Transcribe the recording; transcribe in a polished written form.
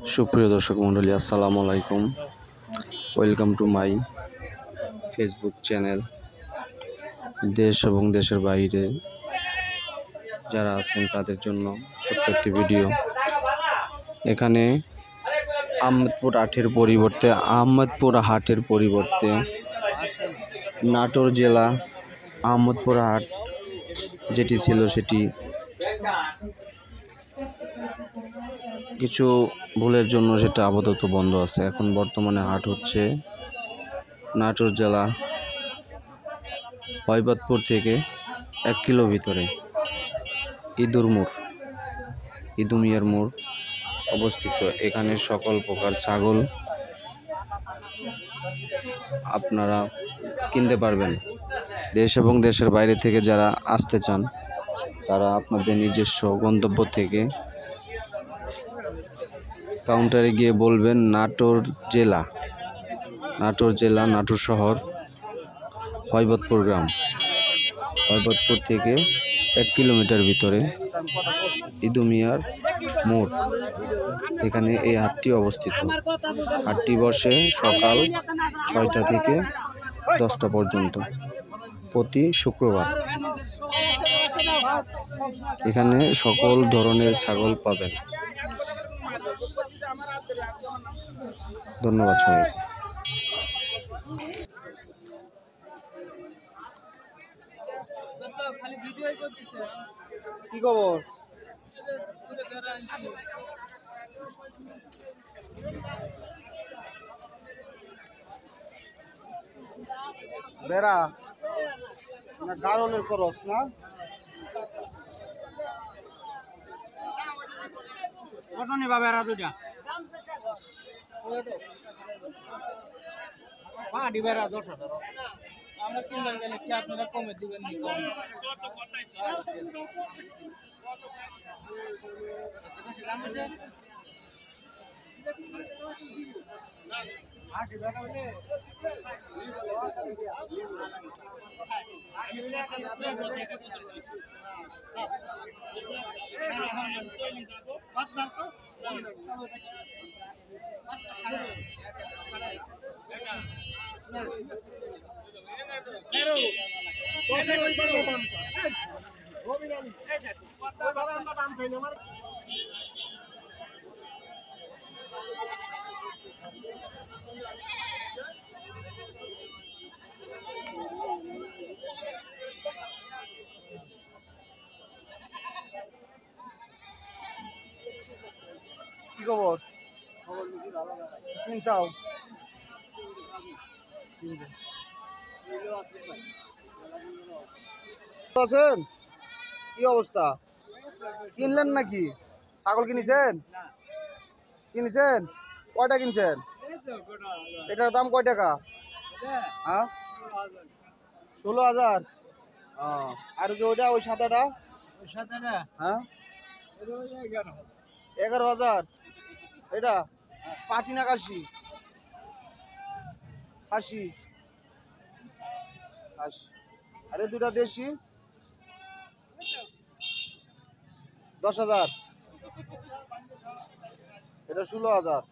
সুপ্রিয় দর্শক মণ্ডলী, আসসালামু আলাইকুম। Welcome to my Facebook channel. দেশ এবং দেশের বাইরে যারা আছেন তাদের জন্য ছোট্ট একটি ভিডিও। এখানে আহমদপুর হাটের পরিবর্তে নাটোর জেলা আহমদপুর হাট যেটি ছিল সেটি কিছু ভুলের জন্য সেটা আপাতত বন্ধ আছে। এখন বর্তমানে হাট হচ্ছে নাটোর জেলা হয়বতপুর থেকে 1 কিলো ভিতরে ইদুমিয়ার মোড় অবস্থিত। এখানে সকল প্রকার ছাগল আপনারা কিনতে পারবেন। দেশ এবং দেশের বাইরে থেকে যারা আসতে চান তারা আপনাদের নিজস্ব গন্তব্য থেকে কাউন্টারে গিয়ে বলবেন নাটোর জেলা নাটোর শহর হয়বতপুর গ্রাম, হয়বতপুর থেকে 1 কিলোমিটার ভিতরে ইদুমিয়ার মোড়, এখানে এই হাটটি অবস্থিত। হাটটি বসে সকাল 6টা থেকে 10টা পর্যন্ত প্রতি শুক্রবার। এখানে সকল ধরনের ছাগল পাবেন। ধন্যবাদ সবাই। কি খবর? বেড়া না গারলের খরচ না? কত নিবা বেড়া দুইটা? পাটি বেড়া 10,000। আমরা কিনবার গেলে কি আপনারা কমে দিবেন নি? কম কি খবর? কিনছাও? আছেন? কি অবস্থা? কিনলেন নাকি? ছাগল কিনেছেন? কয়টা কিনছেন? এটার দাম কয় টাকা? হ্যাঁ, 16,000। আর ওইটা ওই সাদাটা? হ্যাঁ, 11,000। এটা পাটি না খাসি? খাসি। আরে দুটা দেশি 10,000। এটা 16,000।